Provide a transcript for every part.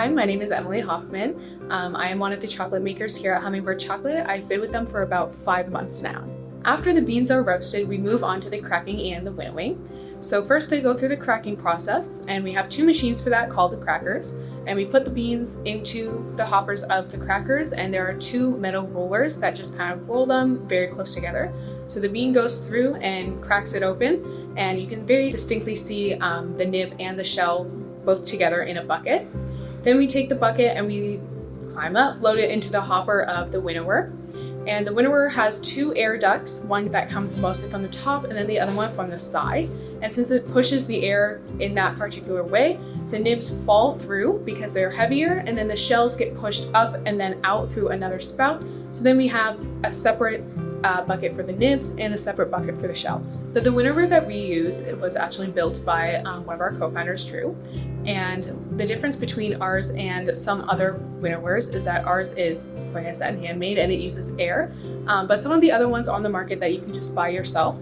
Hi, my name is Emily Hoffman. I am one of the chocolate makers here at Hummingbird Chocolate. I've been with them for about 5 months now. After the beans are roasted, we move on to the cracking and the winnowing. So first they go through the cracking process, and we have 2 machines for that called the crackers. And we put the beans into the hoppers of the crackers, and there are 2 metal rollers that just kind of roll them very close together. So the bean goes through and cracks it open, and you can very distinctly see the nib and the shell both together in a bucket. Then we take the bucket and we climb up, load it into the hopper of the winnower. And the winnower has 2 air ducts, one that comes mostly from the top and then the other one from the side. And since it pushes the air in that particular way, the nibs fall through because they're heavier, and then the shells get pushed up and then out through another spout. So then we have a separate bucket for the nibs and a separate bucket for the shells. So the winnower that we use, it was actually built by one of our co-founders, Drew. And the difference between ours and some other winnowers is that ours is, like I said, handmade and it uses air. But some of the other ones on the market that you can just buy yourself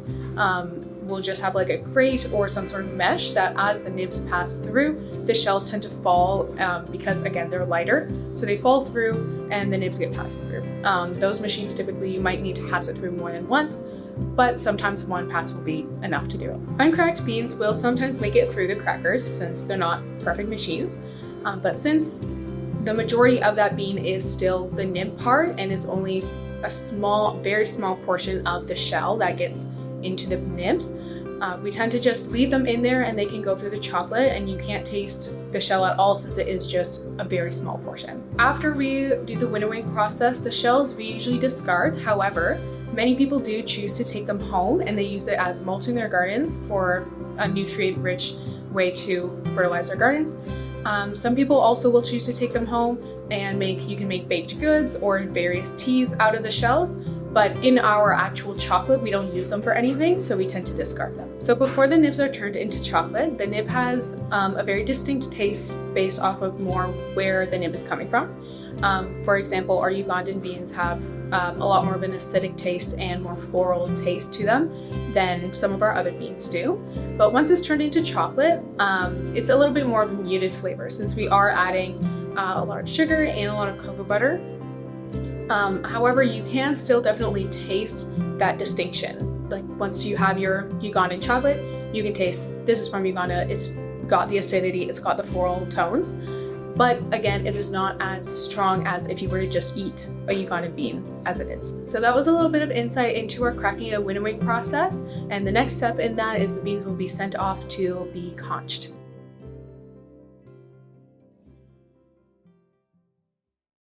will just have like a crate or some sort of mesh that as the nibs pass through, the shells tend to fall because again, they're lighter. So they fall through and the nibs get passed through. Those machines typically you might need to pass it through more than once, but sometimes one pass will be enough to do it. Uncracked beans will sometimes make it through the crackers since they're not perfect machines. But since the majority of that bean is still the nib part and is only a small, very small portion of the shell that gets into the nibs, we tend to just leave them in there and they can go through the chocolate and you can't taste the shell at all since it is just a very small portion. After we do the winnowing process, the shells we usually discard. However, many people do choose to take them home and they use it as mulch in their gardens for a nutrient-rich way to fertilize their gardens. Some people also will choose to take them home and you can make baked goods or various teas out of the shells. But in our actual chocolate, we don't use them for anything, so we tend to discard them. So before the nibs are turned into chocolate, the nib has a very distinct taste based off of more where the nib is coming from. For example, our Ugandan beans have a lot more of an acidic taste and more floral taste to them than some of our other beans do. But once it's turned into chocolate, it's a little bit more of a muted flavor since we are adding a lot of sugar and a lot of cocoa butter. However, you can still definitely taste that distinction. Like once you have your Ugandan chocolate, you can taste this is from Uganda. It's got the acidity, it's got the floral tones. But again, it is not as strong as if you were to just eat a Ugandan bean as it is. So that was a little bit of insight into our cracking and winnowing process. And the next step in that is the beans will be sent off to be conched.